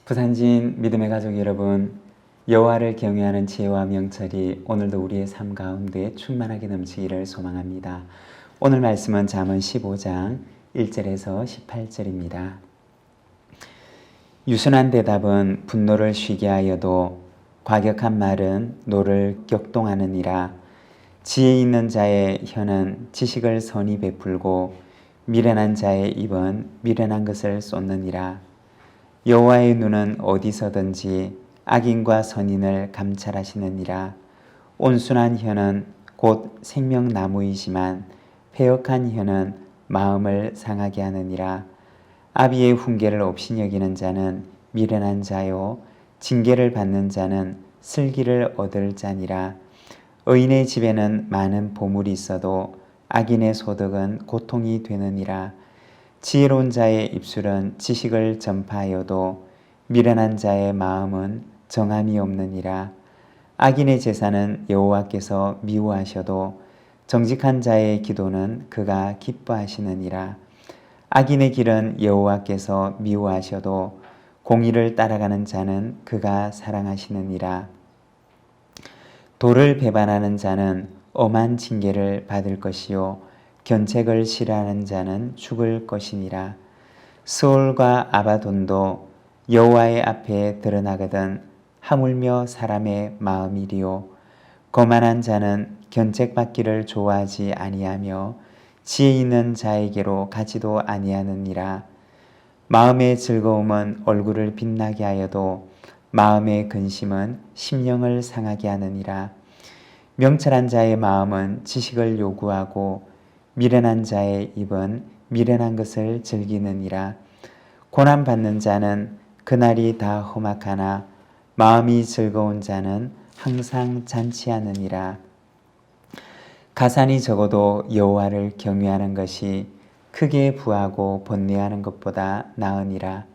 부산진 믿음의 가족 여러분, 여호와를 경외하는 지혜와 명철이 오늘도 우리의 삶 가운데 충만하게 넘치기를 소망합니다. 오늘 말씀은 잠언 15장 1절에서 18절입니다. 유순한 대답은 분노를 쉬게 하여도 과격한 말은 노를 격동하느니라. 지혜 있는 자의 혀는 지식을 선히 베풀고 미련한 자의 입은 미련한 것을 쏟느니라. 여호와의 눈은 어디서든지 악인과 선인을 감찰하시느니라. 온순한 혀는 곧 생명나무이지만 패역한 혀는 마음을 상하게 하느니라. 아비의 훈계를 없이 여기는 자는 미련한 자요 징계를 받는 자는 슬기를 얻을 자니라. 의인의 집에는 많은 보물이 있어도 악인의 소득은 고통이 되느니라. 지혜로운 자의 입술은 지식을 전파하여도 미련한 자의 마음은 정함이 없느니라. 악인의 제사는 여호와께서 미워하셔도 정직한 자의 기도는 그가 기뻐하시느니라. 악인의 길은 여호와께서 미워하셔도 공의를 따라가는 자는 그가 사랑하시느니라. 도를 배반하는 자는 엄한 징계를 받을 것이요 견책을 싫어하는 자는 죽을 것이니라. 스올과 아바돈도 여호와의 앞에 드러나거든 하물며 사람의 마음이리요. 거만한 자는 견책받기를 좋아하지 아니하며 지혜 있는 자에게로 가지도 아니하느니라. 마음의 즐거움은 얼굴을 빛나게 하여도 마음의 근심은 심령을 상하게 하느니라. 명철한 자의 마음은 지식을 요구하고 미련한 자의 입은 미련한 것을 즐기느니라. 고난받는 자는 그날이 다 험악하나 마음이 즐거운 자는 항상 잔치하느니라. 가산이 적어도 여호와를 경외하는 것이 크게 부하고 번뇌하는 것보다 나으니라.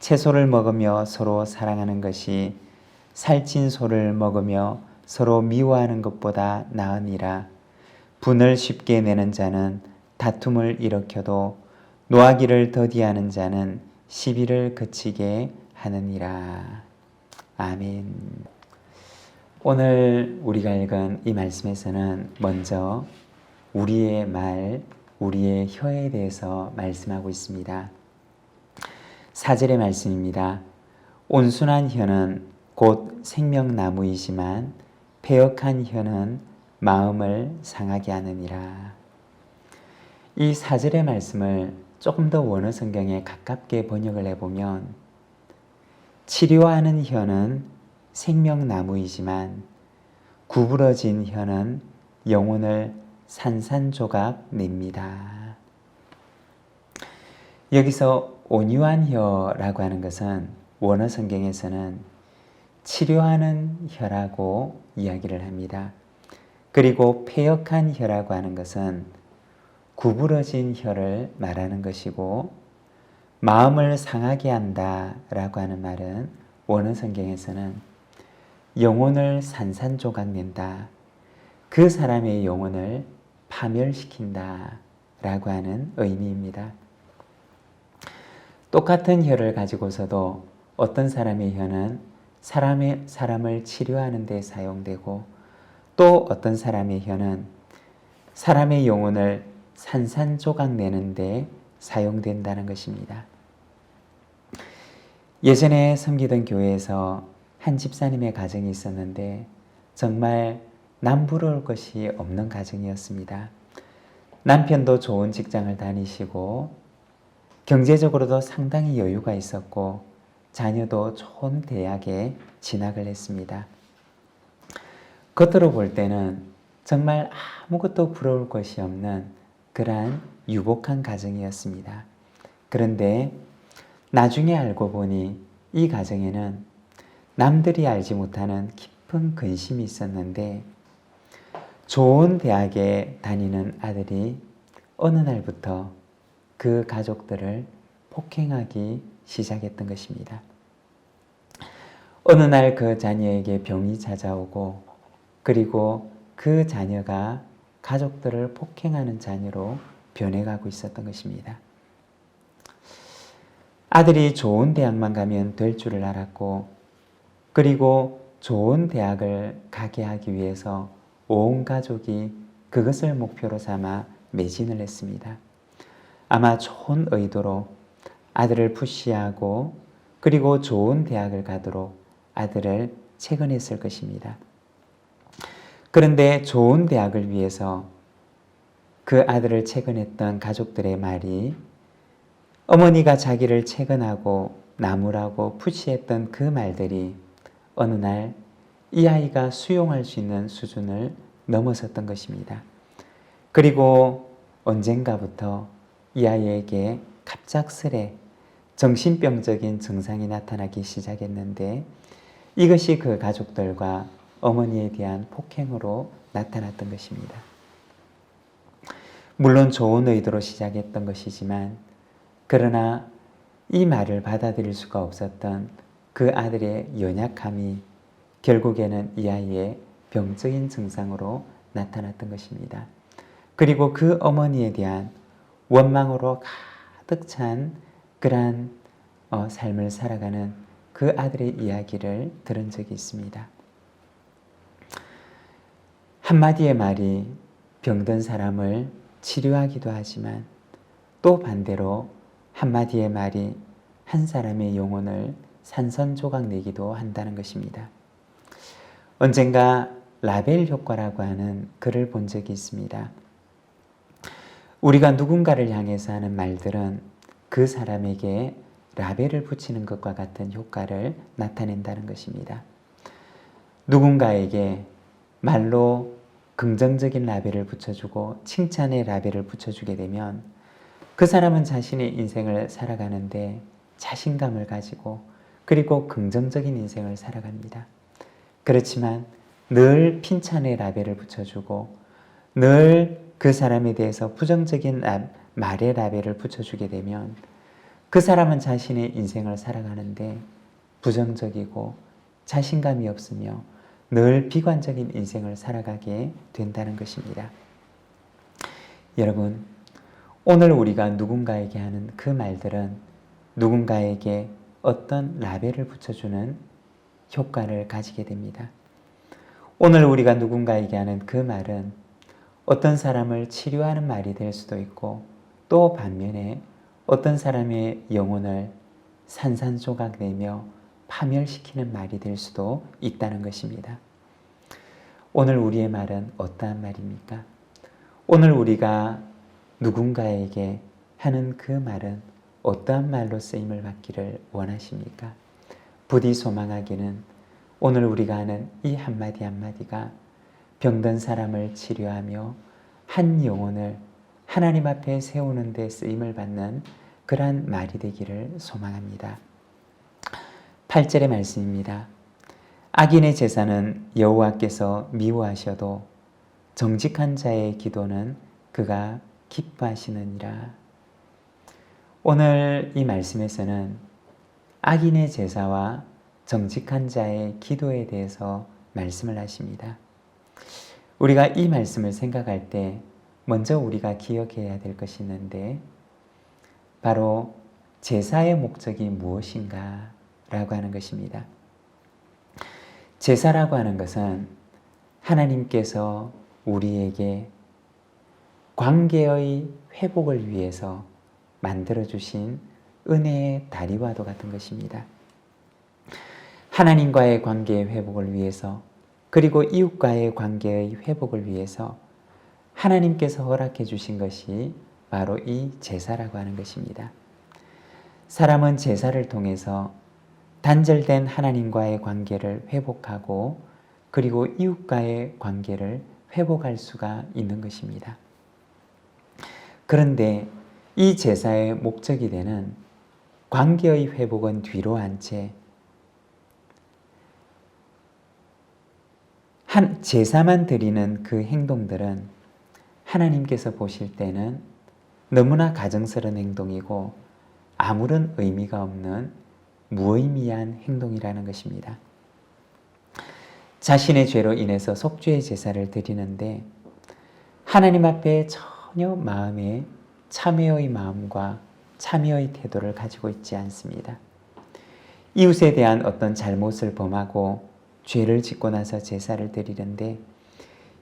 채소를 먹으며 서로 사랑하는 것이 살찐 소를 먹으며 서로 미워하는 것보다 나으니라. 분을 쉽게 내는 자는 다툼을 일으켜도 노하기를 더디하는 자는 시비를 그치게 하느니라. 아멘. 오늘 우리가 읽은 이 말씀에서는 먼저 우리의 말, 우리의 혀에 대해서 말씀하고 있습니다. 4절의 말씀입니다. 온순한 혀는 곧 생명나무이지만 패역한 혀는 마음을 상하게 하느니라. 이 4절의 말씀을 조금 더 원어 성경에 가깝게 번역을 해보면 치료하는 혀는 생명나무이지만 구부러진 혀는 영혼을 산산조각 냅니다. 여기서 온유한 혀라고 하는 것은 원어 성경에서는 치료하는 혀라고 이야기를 합니다. 그리고 패역한 혀라고 하는 것은 구부러진 혀를 말하는 것이고 마음을 상하게 한다라고 하는 말은 원어 성경에서는 영혼을 산산조각 낸다. 그 사람의 영혼을 파멸시킨다 라고 하는 의미입니다. 똑같은 혀를 가지고서도 어떤 사람의 혀는 사람을 치료하는 데 사용되고 또 어떤 사람의 혀는 사람의 영혼을 산산조각 내는 데 사용된다는 것입니다. 예전에 섬기던 교회에서 한 집사님의 가정이 있었는데 정말 남부러울 것이 없는 가정이었습니다. 남편도 좋은 직장을 다니시고 경제적으로도 상당히 여유가 있었고 자녀도 좋은 대학에 진학을 했습니다. 겉으로 볼 때는 정말 아무것도 부러울 것이 없는 그러한 유복한 가정이었습니다. 그런데 나중에 알고 보니 이 가정에는 남들이 알지 못하는 깊은 근심이 있었는데 좋은 대학에 다니는 아들이 어느 날부터 그 가족들을 폭행하기 시작했던 것입니다. 어느 날 그 자녀에게 병이 찾아오고 그리고 그 자녀가 가족들을 폭행하는 자녀로 변해가고 있었던 것입니다. 아들이 좋은 대학만 가면 될 줄을 알았고, 그리고 좋은 대학을 가게 하기 위해서 온 가족이 그것을 목표로 삼아 매진을 했습니다. 아마 좋은 의도로 아들을 푸시하고 그리고 좋은 대학을 가도록 아들을 채근했을 것입니다. 그런데 좋은 대학을 위해서 그 아들을 채근했던 가족들의 말이, 어머니가 자기를 채근하고 나무라고 푸시했던 그 말들이 어느 날 이 아이가 수용할 수 있는 수준을 넘어섰던 것입니다. 그리고 언젠가부터 이 아이에게 갑작스레 정신병적인 증상이 나타나기 시작했는데, 이것이 그 가족들과 어머니에 대한 폭행으로 나타났던 것입니다. 물론 좋은 의도로 시작했던 것이지만, 그러나 이 말을 받아들일 수가 없었던 그 아들의 연약함이 결국에는 이 아이의 병적인 증상으로 나타났던 것입니다. 그리고 그 어머니에 대한 원망으로 가득 찬 그러한 삶을 살아가는 그 아들의 이야기를 들은 적이 있습니다. 한마디의 말이 병든 사람을 치료하기도 하지만, 또 반대로 한마디의 말이 한 사람의 영혼을 산산조각 내기도 한다는 것입니다. 언젠가 라벨 효과라고 하는 글을 본 적이 있습니다. 우리가 누군가를 향해서 하는 말들은 그 사람에게 라벨을 붙이는 것과 같은 효과를 나타낸다는 것입니다. 누군가에게 말로 긍정적인 라벨을 붙여주고 칭찬의 라벨을 붙여주게 되면 그 사람은 자신의 인생을 살아가는데 자신감을 가지고 그리고 긍정적인 인생을 살아갑니다. 그렇지만 늘 핀찬의 라벨을 붙여주고 늘 그 사람에 대해서 부정적인 말의 라벨을 붙여주게 되면 그 사람은 자신의 인생을 살아가는데 부정적이고 자신감이 없으며 늘 비관적인 인생을 살아가게 된다는 것입니다. 여러분, 오늘 우리가 누군가에게 하는 그 말들은 누군가에게 어떤 라벨을 붙여주는 효과를 가지게 됩니다. 오늘 우리가 누군가에게 하는 그 말은 어떤 사람을 치료하는 말이 될 수도 있고, 또 반면에 어떤 사람의 영혼을 산산조각 내며 파멸시키는 말이 될 수도 있다는 것입니다. 오늘 우리의 말은 어떠한 말입니까? 오늘 우리가 누군가에게 하는 그 말은 어떠한 말로 쓰임을 받기를 원하십니까? 부디 소망하기는 오늘 우리가 하는 이 한마디 한마디가 병든 사람을 치료하며 한 영혼을 하나님 앞에 세우는 데 쓰임을 받는 그러한 말이 되기를 소망합니다. 8절의 말씀입니다. 악인의 제사는 여호와께서 미워하셔도 정직한 자의 기도는 그가 기뻐하시느니라. 오늘 이 말씀에서는 악인의 제사와 정직한 자의 기도에 대해서 말씀을 하십니다. 우리가 이 말씀을 생각할 때 먼저 우리가 기억해야 될 것이 있는데, 바로 제사의 목적이 무엇인가 라고 하는 것입니다. 제사라고 하는 것은 하나님께서 우리에게 관계의 회복을 위해서 만들어주신 은혜의 다리와도 같은 것입니다. 하나님과의 관계의 회복을 위해서, 그리고 이웃과의 관계의 회복을 위해서 하나님께서 허락해 주신 것이 바로 이 제사라고 하는 것입니다. 사람은 제사를 통해서 단절된 하나님과의 관계를 회복하고 그리고 이웃과의 관계를 회복할 수가 있는 것입니다. 그런데 이 제사의 목적이 되는 관계의 회복은 뒤로 한 채 제사만 드리는 그 행동들은 하나님께서 보실 때는 너무나 가증스러운 행동이고 아무런 의미가 없는 무의미한 행동이라는 것입니다. 자신의 죄로 인해서 속죄의 제사를 드리는데 하나님 앞에 전혀 마음에 참회의 마음과 참여의 태도를 가지고 있지 않습니다. 이웃에 대한 어떤 잘못을 범하고 죄를 짓고 나서 제사를 드리는데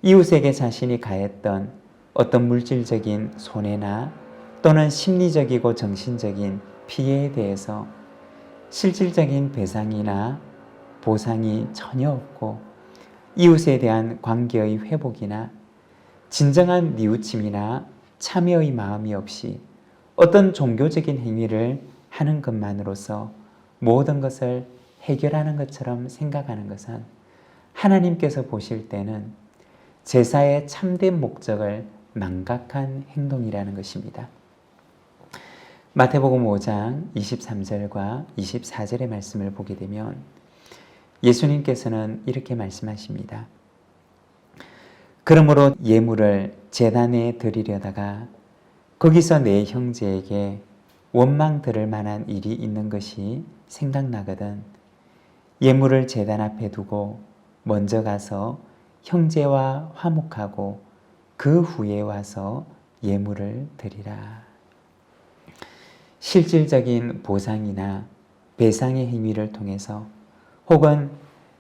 이웃에게 자신이 가했던 어떤 물질적인 손해나 또는 심리적이고 정신적인 피해에 대해서 실질적인 배상이나 보상이 전혀 없고 이웃에 대한 관계의 회복이나 진정한 뉘우침이나 참여의 마음이 없이 어떤 종교적인 행위를 하는 것만으로서 모든 것을 해결하는 것처럼 생각하는 것은 하나님께서 보실 때는 제사의 참된 목적을 망각한 행동이라는 것입니다. 마태복음 5장 23절과 24절의 말씀을 보게 되면 예수님께서는 이렇게 말씀하십니다. 그러므로 예물을 제단에 드리려다가 거기서 내 형제에게 원망 들을 만한 일이 있는 것이 생각나거든 예물을 제단 앞에 두고 먼저 가서 형제와 화목하고 그 후에 와서 예물을 드리라. 실질적인 보상이나 배상의 행위를 통해서 혹은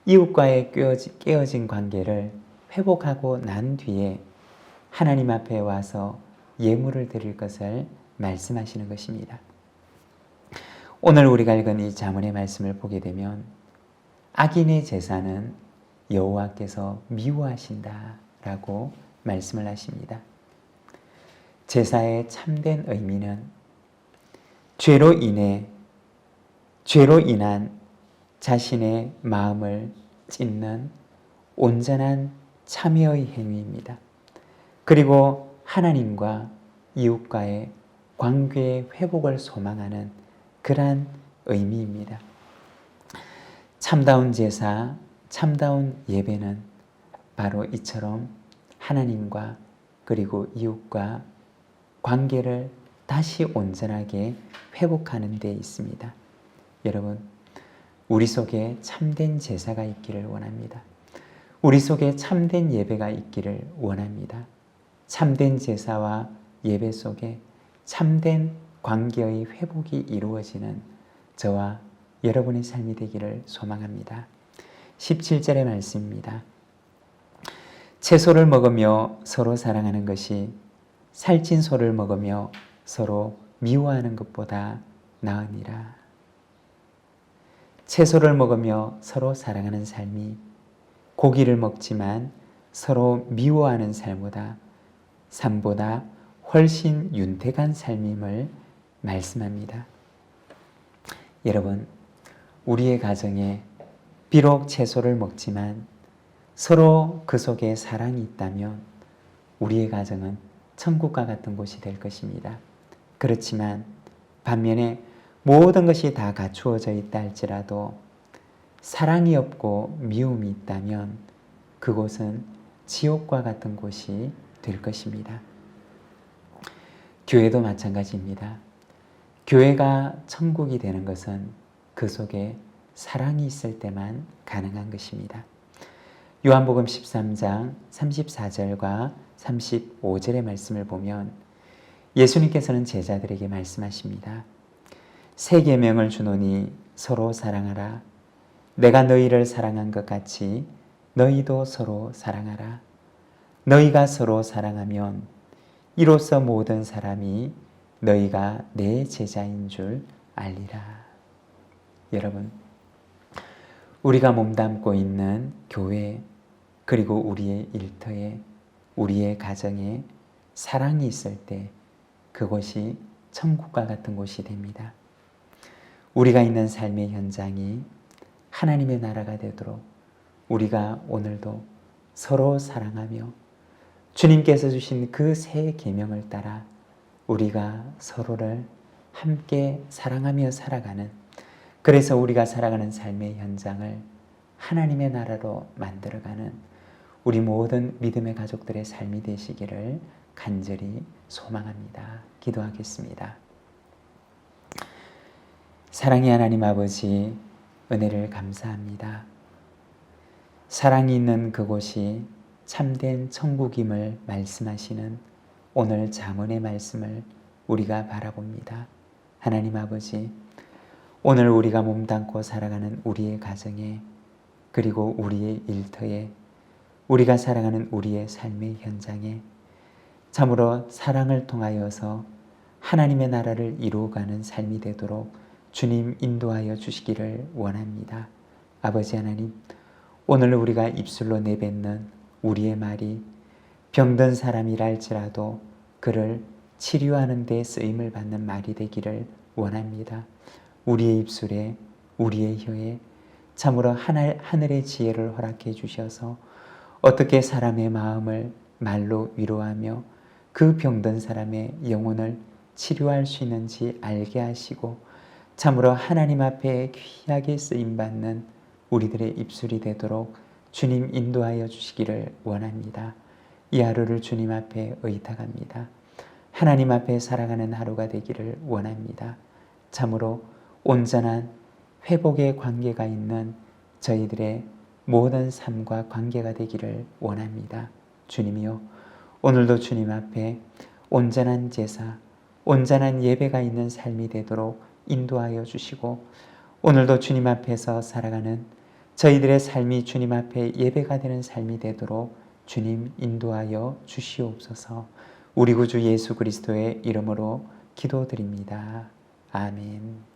이웃과의 깨어진 관계를 회복하고 난 뒤에 하나님 앞에 와서 예물을 드릴 것을 말씀하시는 것입니다. 오늘 우리가 읽은 이 잠언의 말씀을 보게 되면 악인의 제사는 여호와께서 미워하신다라고 말씀을 하십니다. 제사의 참된 의미는 죄로 인한 자신의 마음을 찢는 온전한 참여의 행위입니다. 그리고 하나님과 이웃과의 관계의 회복을 소망하는 그러한 의미입니다. 참다운 제사, 참다운 예배는 바로 이처럼 하나님과 그리고 이웃과 관계를 다시 온전하게 회복하는 데 있습니다. 여러분, 우리 속에 참된 제사가 있기를 원합니다. 우리 속에 참된 예배가 있기를 원합니다. 참된 제사와 예배 속에 참된 관계의 회복이 이루어지는 저와 여러분의 삶이 되기를 소망합니다. 17절의 말씀입니다. 채소를 먹으며 서로 사랑하는 것이 살찐 소를 먹으며 서로 미워하는 것보다 나으니라. 채소를 먹으며 서로 사랑하는 삶이 고기를 먹지만 서로 미워하는 삶보다 훨씬 윤택한 삶임을 말씀합니다. 여러분, 우리의 가정에 비록 채소를 먹지만 서로 그 속에 사랑이 있다면 우리의 가정은 천국과 같은 곳이 될 것입니다. 그렇지만 반면에 모든 것이 다 갖추어져 있다 할지라도 사랑이 없고 미움이 있다면 그곳은 지옥과 같은 곳이 될 것입니다. 교회도 마찬가지입니다. 교회가 천국이 되는 것은 그 속에 사랑이 있을 때만 가능한 것입니다. 요한복음 13장 34절과 35절의 말씀을 보면 예수님께서는 제자들에게 말씀하십니다. 새 계명을 주노니 서로 사랑하라. 내가 너희를 사랑한 것 같이 너희도 서로 사랑하라. 너희가 서로 사랑하면 이로써 모든 사람이 너희가 내 제자인 줄 알리라. 여러분, 우리가 몸담고 있는 교회 그리고 우리의 일터에 우리의 가정에 사랑이 있을 때 그곳이 천국과 같은 곳이 됩니다. 우리가 있는 삶의 현장이 하나님의 나라가 되도록 우리가 오늘도 서로 사랑하며 주님께서 주신 그 새 계명을 따라 우리가 서로를 함께 사랑하며 살아가는, 그래서 우리가 살아가는 삶의 현장을 하나님의 나라로 만들어가는 우리 모든 믿음의 가족들의 삶이 되시기를 간절히 소망합니다. 기도하겠습니다. 사랑의 하나님 아버지, 은혜를 감사합니다. 사랑이 있는 그곳이 참된 천국임을 말씀하시는 오늘 잠언의 말씀을 우리가 바라봅니다. 하나님 아버지, 오늘 우리가 몸담고 살아가는 우리의 가정에, 그리고 우리의 일터에, 우리가 살아가는 우리의 삶의 현장에 참으로 사랑을 통하여서 하나님의 나라를 이루어가는 삶이 되도록 주님 인도하여 주시기를 원합니다. 아버지 하나님, 오늘 우리가 입술로 내뱉는 우리의 말이 병든 사람이라 할지라도 그를 치료하는 데 쓰임을 받는 말이 되기를 원합니다. 우리의 입술에, 우리의 혀에 참으로 하늘의 지혜를 허락해 주셔서 어떻게 사람의 마음을 말로 위로하며 그 병든 사람의 영혼을 치료할 수 있는지 알게 하시고 참으로 하나님 앞에 귀하게 쓰임받는 우리들의 입술이 되도록 주님 인도하여 주시기를 원합니다. 이 하루를 주님 앞에 의탁합니다. 하나님 앞에 살아가는 하루가 되기를 원합니다. 참으로 온전한 회복의 관계가 있는 저희들의 모든 삶과 관계가 되기를 원합니다. 주님이요, 오늘도 주님 앞에 온전한 제사, 온전한 예배가 있는 삶이 되도록 인도하여 주시고 오늘도 주님 앞에서 살아가는 저희들의 삶이 주님 앞에 예배가 되는 삶이 되도록 주님 인도하여 주시옵소서. 우리 구주 예수 그리스도의 이름으로 기도드립니다. 아멘.